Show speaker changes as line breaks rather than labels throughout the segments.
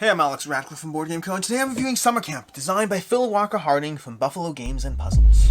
Hey, I'm Alex Radcliffe from Board Game Co. and today I'm reviewing Summer Camp, designed by Phil Walker Harding from Buffalo Games and Puzzles.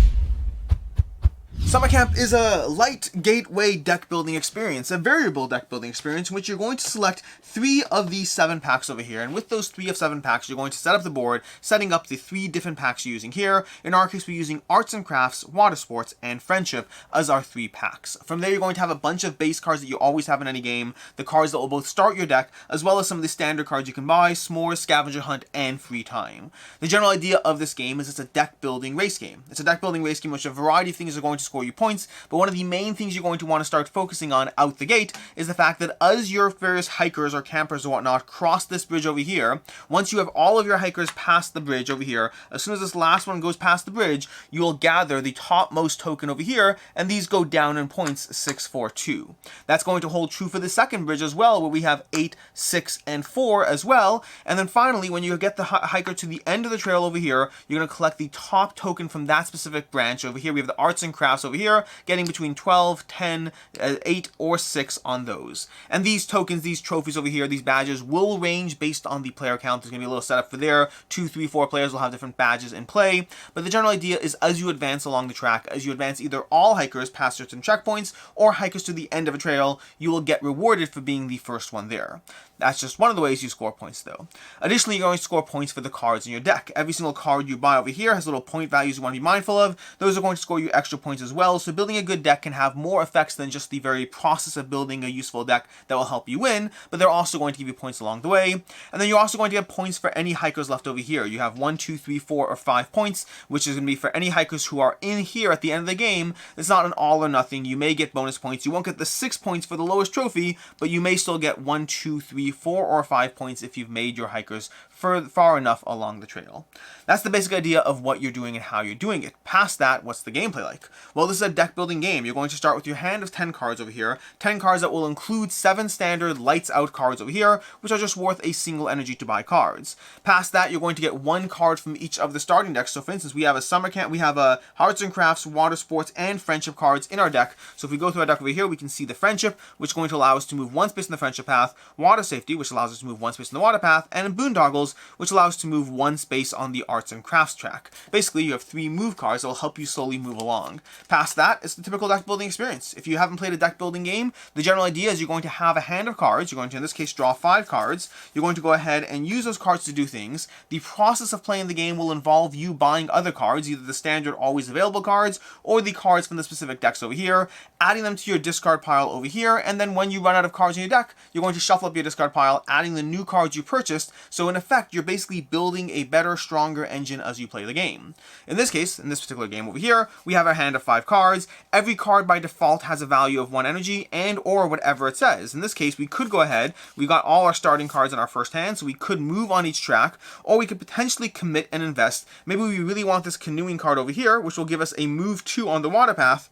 Summer Camp is a light gateway deck building experience, a variable deck building experience in which you're going to select 3 of these 7 packs over here, and with those 3 of 7 packs you're going to set up the board, setting up the 3 different packs you're using here. In our case we're using Arts and Crafts, Water Sports, and Friendship as our 3 packs. From there you're going to have a bunch of base cards that you always have in any game, the cards that will both start your deck, as well as some of the standard cards you can buy, S'mores, Scavenger Hunt, and Free Time. The general idea of this game is it's a deck building race game. It's a deck building race game in which a variety of things are going to score you points, but one of the main things you're going to want to start focusing on out the gate is the fact that as your various hikers or campers or whatnot cross this bridge over here, once you have all of your hikers past the bridge over here, as soon as this last one goes past the bridge, you will gather the topmost token over here, and these go down in points 6, 4, 2. That's going to hold true for the second bridge as well, where we have 8, 6, and 4 as well. And then finally, when you get the hiker to the end of the trail over here, you're going to collect the top token from that specific branch over here. We have the Arts and Crafts over here, getting between 12, 10, 8, or 6 on those. And these tokens, these trophies over here, these badges will range based on the player count. There's going to be a little setup for there. 2, 3, 4 players will have different badges in play. But the general idea is as you advance along the track, as you advance either all hikers past certain checkpoints or hikers to the end of a trail, you will get rewarded for being the first one there. That's just one of the ways you score points though. Additionally, you're going to score points for the cards in your deck. Every single card you buy over here has little point values you want to be mindful of. Those are going to score you extra points as well, so building a good deck can have more effects than just the very process of building a useful deck that will help you win, but they're also going to give you points along the way. And then you're also going to get points for any hikers left over here. You have 1, 2, 3, 4, or 5 points, which is going to be for any hikers who are in here at the end of the game. It's not an all or nothing. You may get bonus points. You won't get the 6 points for the lowest trophy, but you may still get 1, 2, 3, 4, or 5 points if you've made your hikers far enough along the trail. That's the basic idea of what you're doing and how you're doing it. Past that, what's the gameplay like? Well, this is a deck building game. You're going to start with your hand of 10 cards over here, 10 cards that will include 7 standard lights out cards over here, which are just worth a single energy to buy cards. Past that, you're going to get 1 card from each of the starting decks. So for instance, we have a Summer Camp, we have a Arts and Crafts, Water Sports, and Friendship cards in our deck. So if we go through our deck over here, we can see the Friendship, which is going to allow us to move 1 space in the Friendship path, Water Safety, which allows us to move 1 space in the Water path, and Boondoggles, which allows us to move 1 space on the Arts and Crafts track. Basically, you have 3 move cards that will help you slowly move along. Past that, it's the typical deck building experience. If you haven't played a deck building game, the general idea is you're going to have a hand of cards. You're going to, in this case, draw 5 cards. You're going to go ahead and use those cards to do things. The process of playing the game will involve you buying other cards, either the standard always available cards or the cards from the specific decks over here, adding them to your discard pile over here, and then when you run out of cards in your deck, you're going to shuffle up your discard pile, adding the new cards you purchased. So in effect, you're basically building a better, stronger engine as you play the game. In this case, in this particular game over here, we have our hand of 5 cards. Every card by default has a value of 1 energy and or whatever it says. In this case, we could go ahead, we got all our starting cards in our first hand, so we could move on each track, or we could potentially commit and invest. Maybe we really want this canoeing card over here, which will give us a move 2 on the water path,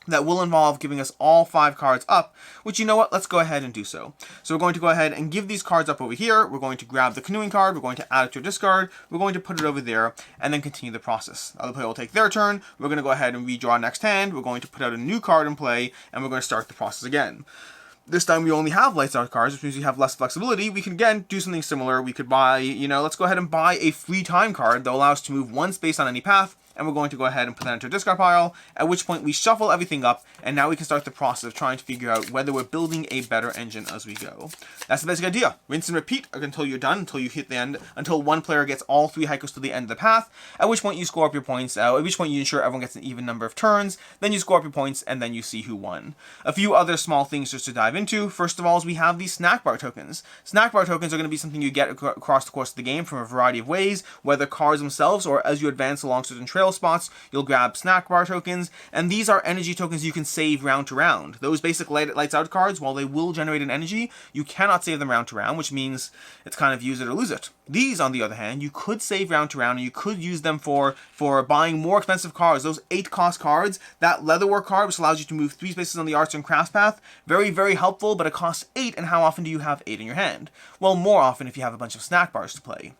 that will involve giving us all 5 cards up, which, you know what, let's go ahead and do so. So we're going to go ahead and give these cards up over here. We're going to grab the canoeing card, we're going to add it to our discard, we're going to put it over there, and then continue the process. The other player will take their turn, we're going to go ahead and redraw our next hand, we're going to put out a new card in play, and we're going to start the process again. This time we only have lights out cards, which means we have less flexibility. We can again do something similar. We could buy, let's go ahead and buy a free time card that will allow us to move 1 space on any path, and we're going to go ahead and put that into a discard pile, at which point we shuffle everything up, and now we can start the process of trying to figure out whether we're building a better engine as we go. That's the basic idea. Rinse and repeat until you're done, until you hit the end, until one player gets all 3 hikers to the end of the path, at which point you score up your points, at which point you ensure everyone gets an even number of turns, then you score up your points, and then you see who won. A few other small things just to dive into. First of all is we have these snack bar tokens. Snack bar tokens are going to be something you get across the course of the game from a variety of ways, whether cards themselves or as you advance along certain trail spots, you'll grab snack bar tokens, and these are energy tokens you can save round to round. Those basic lights out cards, while they will generate an energy, you cannot save them round to round, which means it's kind of use it or lose it. These, on the other hand, you could save round to round, and you could use them for buying more expensive cards. Those 8 cost cards, that leatherwork card, which allows you to move 3 spaces on the Arts and Crafts path, very, very helpful, but it costs 8, and how often do you have 8 in your hand? Well, more often if you have a bunch of snack bars to play.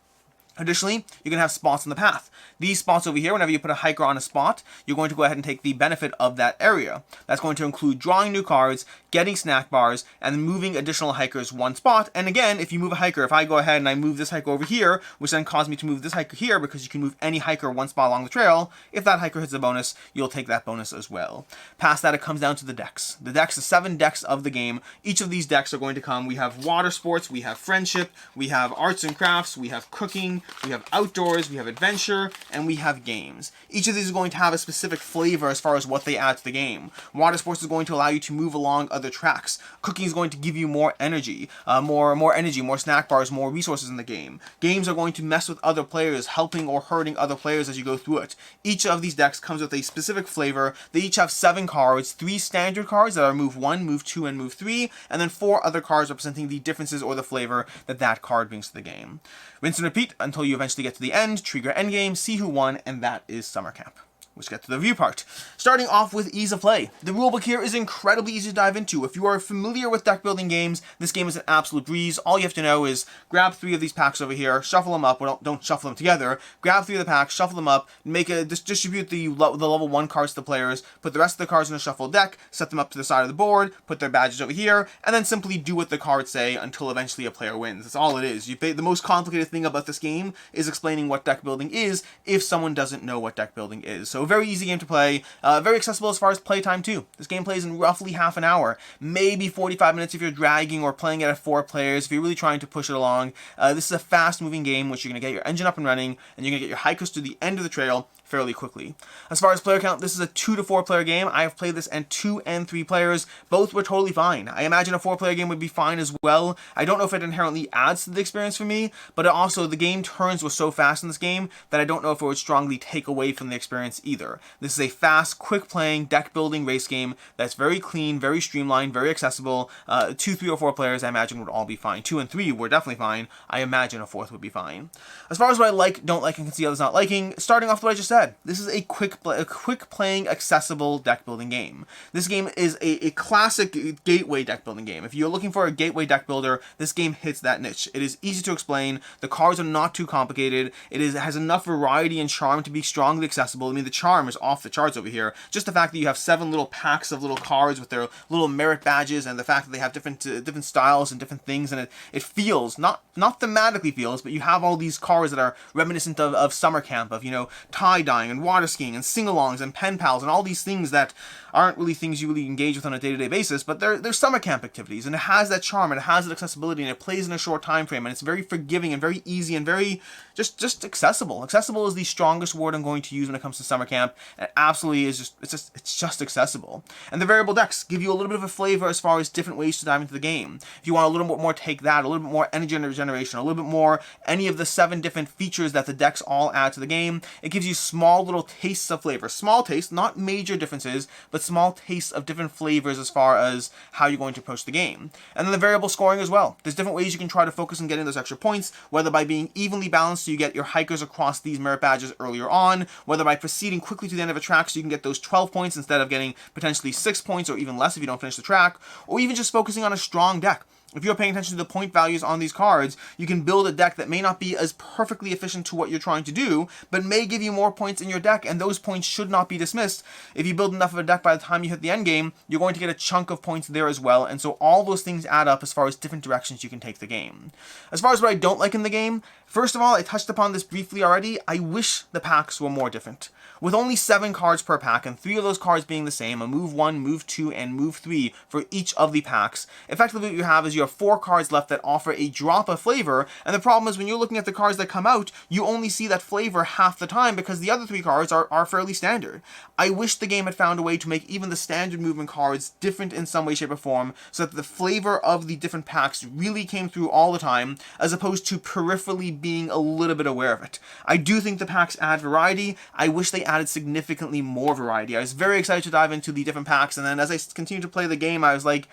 Additionally, you're going to have spots on the path. These spots over here, whenever you put a hiker on a spot, you're going to go ahead and take the benefit of that area. That's going to include drawing new cards, getting snack bars, and then moving additional hikers one spot. And again, if you move a hiker, if I go ahead and I move this hiker over here, which then caused me to move this hiker here, because you can move any hiker one spot along the trail, if that hiker hits a bonus, you'll take that bonus as well. Past that, it comes down to the decks. The decks, the 7 decks of the game. Each of these decks are going to come. We have water sports, we have friendship, we have arts and crafts, we have cooking, we have outdoors, we have adventure, and we have games. Each of these is going to have a specific flavor as far as what they add to the game. Water sports is going to allow you to move along other tracks. Cooking is going to give you more energy, more snack bars, more resources in the game. Games are going to mess with other players, helping or hurting other players as you go through it. Each of these decks comes with a specific flavor. They each have 7 cards, 3 standard cards that are move 1, move 2, and move 3, and then 4 other cards representing the differences or the flavor that that card brings to the game. Rinse and repeat until you eventually get to the end, trigger endgame, see who won, and that is Summer Camp. Let's get to the review part. Starting off with ease of play. The rulebook here is incredibly easy to dive into. If you are familiar with deck building games, this game is an absolute breeze. All you have to know is grab 3 of these packs over here, shuffle them up. Well, don't shuffle them together. Grab 3 of the packs, shuffle them up, distribute the level 1 cards to the players, put the rest of the cards in a shuffled deck, set them up to the side of the board, put their badges over here, and then simply do what the cards say until eventually a player wins. That's all it is. The most complicated thing about this game is explaining what deck building is if someone doesn't know what deck building is. So very easy game to play, very accessible as far as playtime too. This game plays in roughly half an hour, maybe 45 minutes if you're dragging or playing it at 4 players, if you're really trying to push it along. This is a fast moving game which you're going to get your engine up and running, and you're going to get your hikers to the end of the trail fairly quickly. As far as player count, this is a 2 to 4 player game. I have played this and 2 and 3 players. Both were totally fine. I imagine a 4 player game would be fine as well. I don't know if it inherently adds to the experience for me, but also the game turns were so fast in this game that I don't know if it would strongly take away from the experience either. This is a fast, quick playing, deck building race game that's very clean, very streamlined, very accessible. 2, 3, or 4 players I imagine would all be fine. 2 and 3 were definitely fine. I imagine a 4th would be fine. As far as what I like, don't like, and can see others not liking, starting off what I just said. This is a quick playing, accessible deck building game. This game is a classic gateway deck building game. If you're looking for a gateway deck builder, this game hits that niche. It is easy to explain. The cards are not too complicated. It has enough variety and charm to be strongly accessible. I mean, the charm is off the charts over here. Just the fact that you have 7 little packs of little cards with their little merit badges, and the fact that they have different styles and different things, and it feels not thematically feels, but you have all these cards that are reminiscent of summer camp, of tie-dyeing and water skiing and sing-alongs and pen pals and all these things that aren't really things you really engage with on a day-to-day basis, but they're summer camp activities, and it has that charm, and it has that accessibility, and it plays in a short time frame, and it's very forgiving and very easy and very just accessible. Accessible is the strongest word I'm going to use when it comes to summer camp, and it absolutely is it's just accessible. And the variable decks give you a little bit of a flavor as far as different ways to dive into the game. If you want a little bit more take that, a little bit more energy generation, a little bit more any of the 7 different features that the decks all add to the game, it gives you small little tastes of flavor. Small tastes, not major differences, but small tastes of different flavors as far as how you're going to approach the game. And then the variable scoring as well. There's different ways you can try to focus on getting those extra points, whether by being evenly balanced so you get your hikers across these merit badges earlier on, whether by proceeding quickly to the end of a track so you can get those 12 points instead of getting potentially 6 points or even less if you don't finish the track, or even just focusing on a strong deck. If you're paying attention to the point values on these cards, you can build a deck that may not be as perfectly efficient to what you're trying to do, but may give you more points in your deck, and those points should not be dismissed. If you build enough of a deck by the time you hit the end game, you're going to get a chunk of points there as well, and so all those things add up as far as different directions you can take the game. As far as what I don't like in the game, first of all, I touched upon this briefly already, I wish the packs were more different. With only 7 cards per pack, and 3 of those cards being the same, a move 1, move 2, and move 3 for each of the packs, effectively what you have is you have 4 cards left that offer a drop of flavor, and the problem is when you're looking at the cards that come out, you only see that flavor half the time because the other 3 cards are fairly standard. I wish the game had found a way to make even the standard movement cards different in some way, shape, or form, so that the flavor of the different packs really came through all the time, as opposed to peripherally being a little bit aware of it. I do think the packs add variety. I wish they added significantly more variety. I was very excited to dive into the different packs, and then as I continued to play the game, I was like,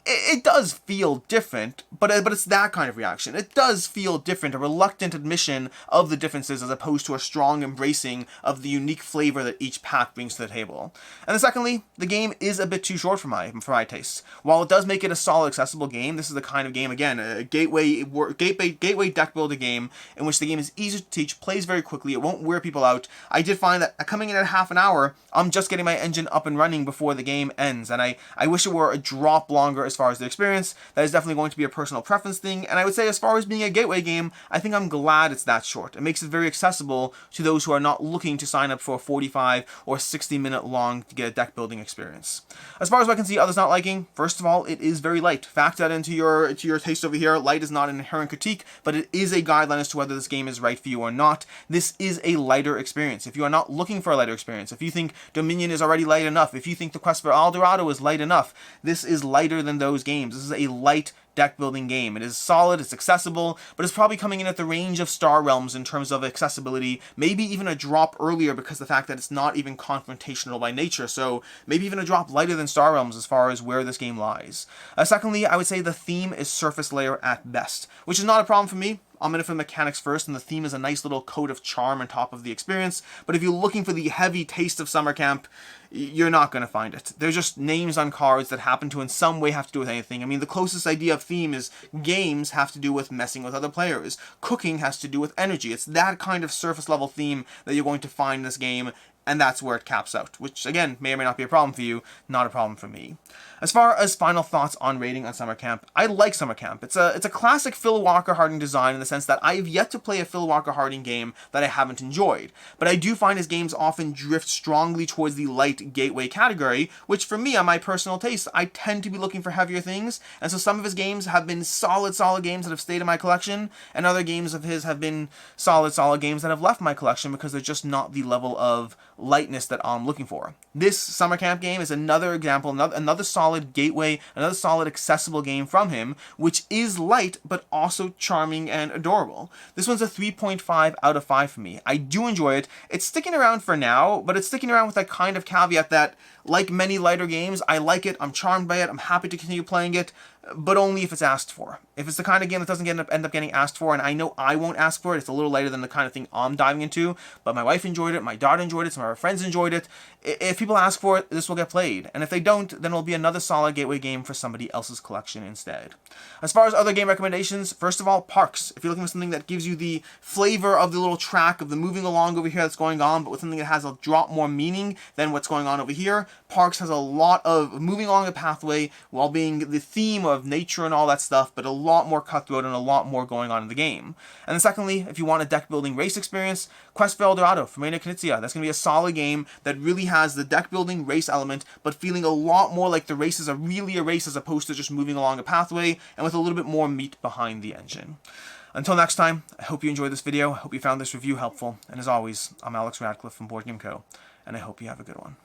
it does feel different, but it's that kind of reaction. It does feel different, a reluctant admission of the differences as opposed to a strong embracing of the unique flavor that each pack brings to the table. And then secondly, the game is a bit too short for my tastes. While it does make it a solid, accessible game, this is the kind of game, again, a gateway deck builder game in which the game is easy to teach, plays very quickly, it won't wear people out. I did find that coming in at half an hour, I'm just getting my engine up and running before the game ends, and I wish it were a drop longer as far as the experience. That is definitely going to be a personal preference thing, and I would say as far as being a gateway game, I think I'm glad it's that short. It makes it very accessible to those who are not looking to sign up for a 45 or 60 minute long to get a deck building experience. As far as I can see others not liking, first of all, it is very light. Factor that into your taste over here. Light is not an inherent critique, but it is a guideline as to whether this game is right for you or not. This is a lighter experience. If you are not looking for a lighter experience, if you think Dominion is already light enough, if you think the Quest for El Dorado is light enough, this is lighter than those games. This is a light deck building game. It is solid, it's accessible, but it's probably coming in at the range of Star Realms in terms of accessibility, maybe even a drop earlier because of the fact that it's not even confrontational by nature, so maybe even a drop lighter than Star Realms as far as where this game lies. Secondly, I would say the theme is surface layer at best, which is not a problem for me. I'm in it for the mechanics first, and the theme is a nice little coat of charm on top of the experience, but if you're looking for the heavy taste of summer camp, you're not going to find it. They're just names on cards that happen to in some way have to do with anything. I mean, the closest idea of theme is games have to do with messing with other players. Cooking has to do with energy. It's that kind of surface level theme that you're going to find in this game, and that's where it caps out, which again may or may not be a problem for you, not a problem for me. As far as final thoughts on rating on Summer Camp, I like Summer Camp. It's a classic Phil Walker Harding design in the sense that I have yet to play a Phil Walker Harding game that I haven't enjoyed, but I do find his games often drift strongly towards the light gateway category, which for me, on my personal taste, I tend to be looking for heavier things, and so some of his games have been solid games that have stayed in my collection, and other games of his have been solid games that have left my collection because they're just not the level of lightness that I'm looking for. This Summer Camp game is another example, another solid gateway, another solid accessible game from him, which is light but also charming and adorable. This one's a 3.5 out of 5 for me. I do enjoy it. It's sticking around for now, but it's sticking around with that kind of caveat that, like many lighter games, I like it, I'm charmed by it, I'm happy to continue playing it, but only if it's asked for. If it's the kind of game that doesn't end up getting asked for, and I know I won't ask for it, it's a little lighter than the kind of thing I'm diving into, but my wife enjoyed it, my daughter enjoyed it, some of our friends enjoyed it. If people ask for it, this will get played, and if they don't, then it'll be another solid gateway game for somebody else's collection instead. As far as other game recommendations, first of all, Parks. If you're looking for something that gives you the flavor of the little track of the moving along over here that's going on, but with something that has a drop more meaning than what's going on over here, Parks has a lot of moving along the pathway while being the theme of nature and all that stuff, but a lot more cutthroat and a lot more going on in the game. And then secondly, if you want a deck building race experience, Quest for El Dorado from Reina Knizia. That's going to be a solid game that really has the deck building race element, but feeling a lot more like the races are really a race as opposed to just moving along a pathway, and with a little bit more meat behind the engine. Until next time, I hope you enjoyed this video, I hope you found this review helpful, and as always, I'm Alex Radcliffe from Board Game Co., and I hope you have a good one.